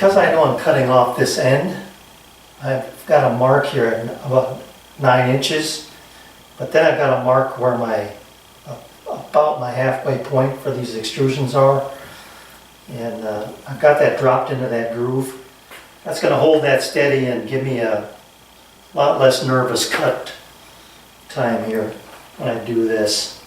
because I know I'm cutting off this end, I've got a mark here at about 9 inches, but then I've got a mark where about my halfway point for these extrusions are, and I've got that dropped into that groove. That's going to hold that steady and give me a lot less nervous cut time here when I do this.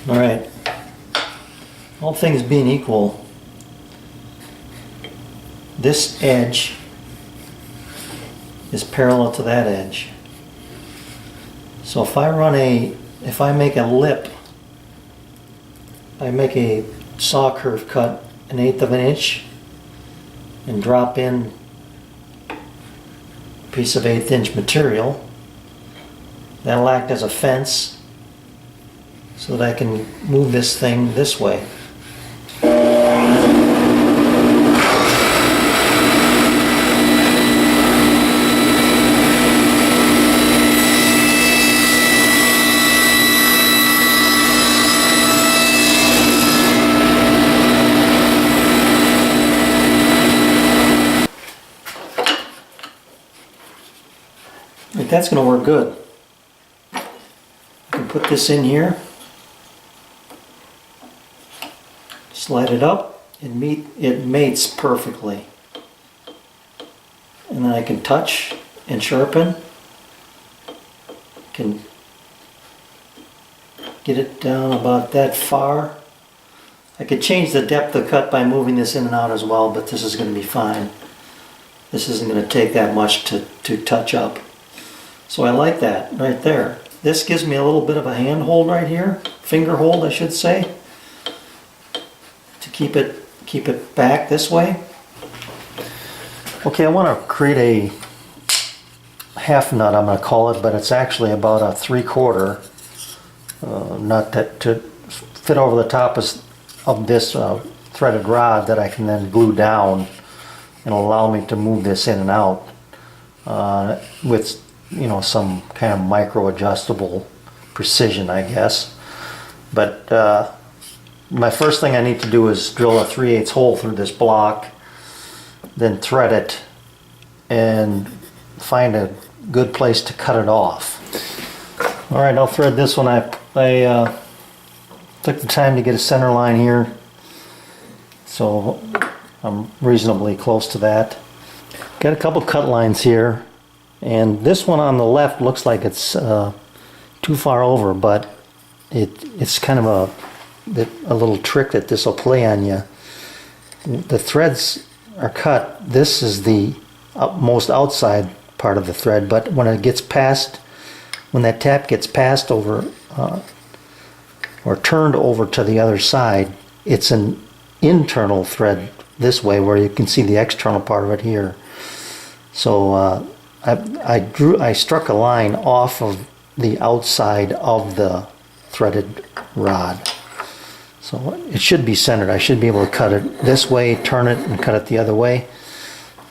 All right, all things being equal, this edge is parallel to that edge. So if I make a lip, I make a saw curve cut 1/8 of an inch and drop in a piece of 1/8 inch material. That'll act as a fence so that I can move this thing this way. That's going to work good. I can put this in here, slide it up, and it mates perfectly. And then I can touch and sharpen, can get it down about that far. I could change the depth of cut by moving this in and out as well, but this is going to be fine. This isn't going to take that much to touch up. So I like that right there. This gives me a little bit of a hand hold right here, finger hold I should say, to keep it back this way. Okay, I want to create a half nut, I'm going to call it, but it's actually about a 3/4 nut that to fit over the top of this threaded rod that I can then glue down and allow me to move this in and out with some kind of micro adjustable precision, I guess. But my first thing I need to do is drill a 3/8 hole through this block, then thread it and find a good place to cut it off. Alright, I'll thread this one. I took the time to get a center line here, so I'm reasonably close to that. Got a couple cut lines here, and this one on the left looks like it's too far over, but it's kind of a little trick that this will play on you. The threads are cut. This is the most outside part of the thread, but when that tap gets passed over or turned over to the other side, it's an internal thread this way, where you can see the external part of it here. So I struck a line off of the outside of the threaded rod. So it should be centered. I should be able to cut it this way, turn it, and cut it the other way.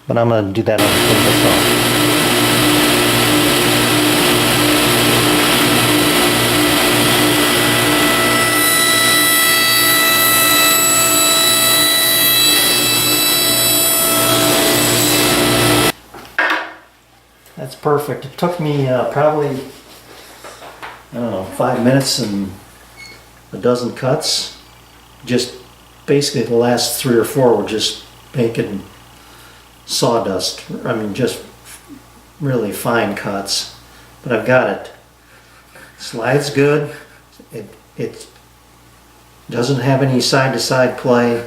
But I'm going to do that on the finger saw. That's perfect. It took me probably, I don't know, 5 minutes and a dozen cuts. Just basically the last 3 or 4 were just making sawdust. I mean, just really fine cuts. But I've got it. Slides good. It doesn't have any side-to-side play.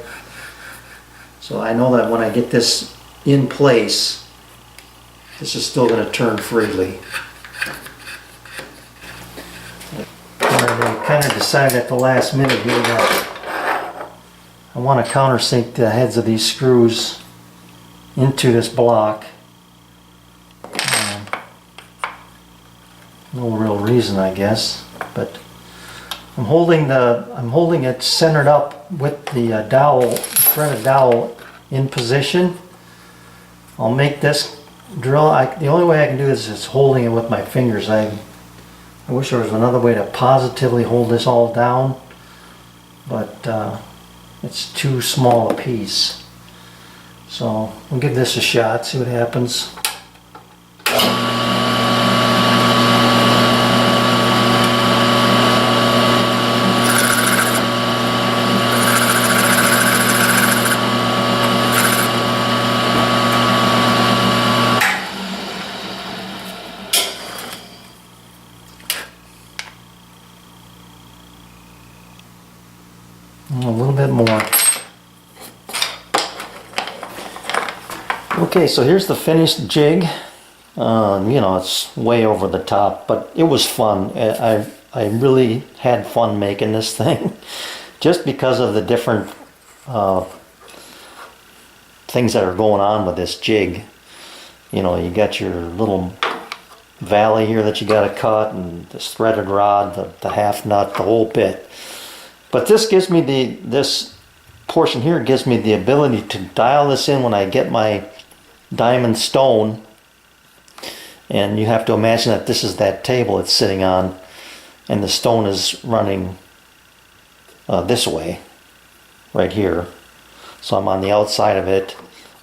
So I know that when I get this in place, this is still going to turn freely. I kind of decided at the last minute here that I want to countersink the heads of these screws into this block. real reason, I guess. But I'm holding it centered up with the dowel, threaded dowel in position. I'll make this drill. The only way I can do this is holding it with my fingers. I wish there was another way to positively hold this all down, but it's too small a piece. So we'll give this a shot, see what happens. A little bit more. Okay, so here's the finished jig. You know, it's way over the top, but it was fun. I really had fun making this thing, just because of the different things that are going on with this jig. You know, you got your little valley here that you got to cut, and this threaded rod, the half nut, the whole bit. But this gives me this portion here gives me the ability to dial this in when I get my diamond stone. And you have to imagine that this is that table it's sitting on, and the stone is running this way, right here. So I'm on the outside of it.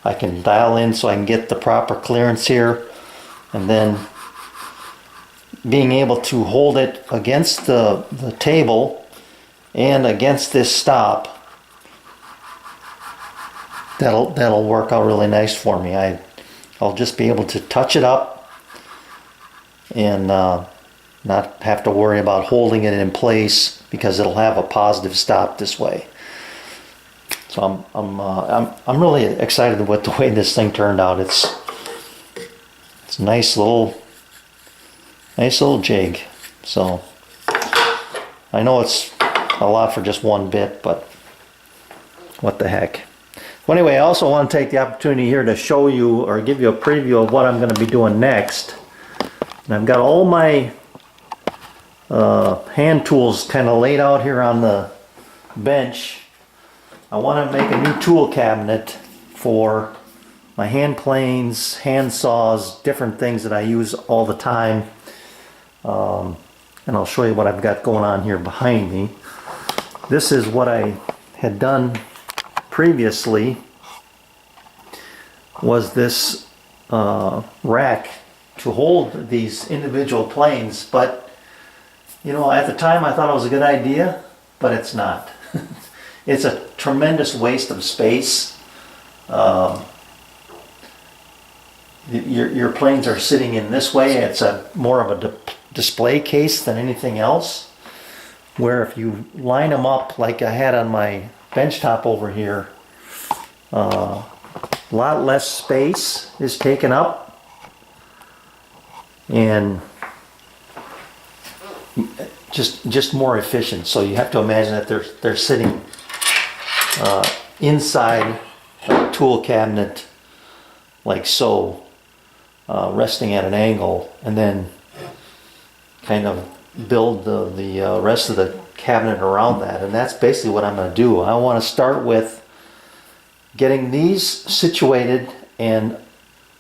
I can dial in so I can get the proper clearance here, and then being able to hold it against the table and against this stop, that'll work out really nice for me. I'll just be able to touch it up and not have to worry about holding it in place, because it'll have a positive stop this way. So I'm really excited with the way this thing turned out. It's a nice little jig. So I know it's a lot for just one bit, but what the heck. Well, anyway, I also want to take the opportunity here to show you, or give you a preview of what I'm going to be doing next. And I've got all my hand tools kind of laid out here on the bench. I want to make a new tool cabinet for my hand planes, hand saws, different things that I use all the time. And I'll show you what I've got going on here behind me. This is what I had done previously, was this rack to hold these individual planes. But you know, at the time I thought it was a good idea, but it's not. It's a tremendous waste of space. Your planes are sitting in this way. It's more of a display case than anything else, where if you line them up like I had on my bench top over here, a lot less space is taken up, and just more efficient. So you have to imagine that they're sitting inside a tool cabinet like so, resting at an angle, and then kind of build the rest of the cabinet around that. And that's basically what I'm going to do. I want to start with getting these situated and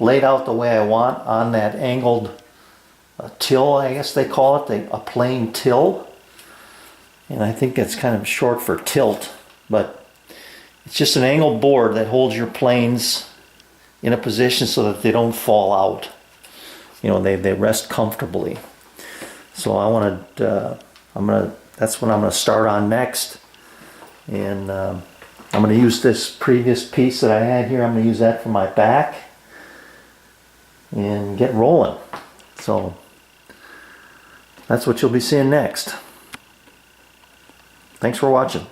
laid out the way I want on that angled till, I guess they call it, a plane till. And I think it's kind of short for tilt, but it's just an angled board that holds your planes in a position so that they don't fall out. You know, they rest comfortably. So that's what I'm going to start on next. And I'm going to use this previous piece that I had here. I'm going to use that for my back and get rolling. So that's what you'll be seeing next. Thanks for watching.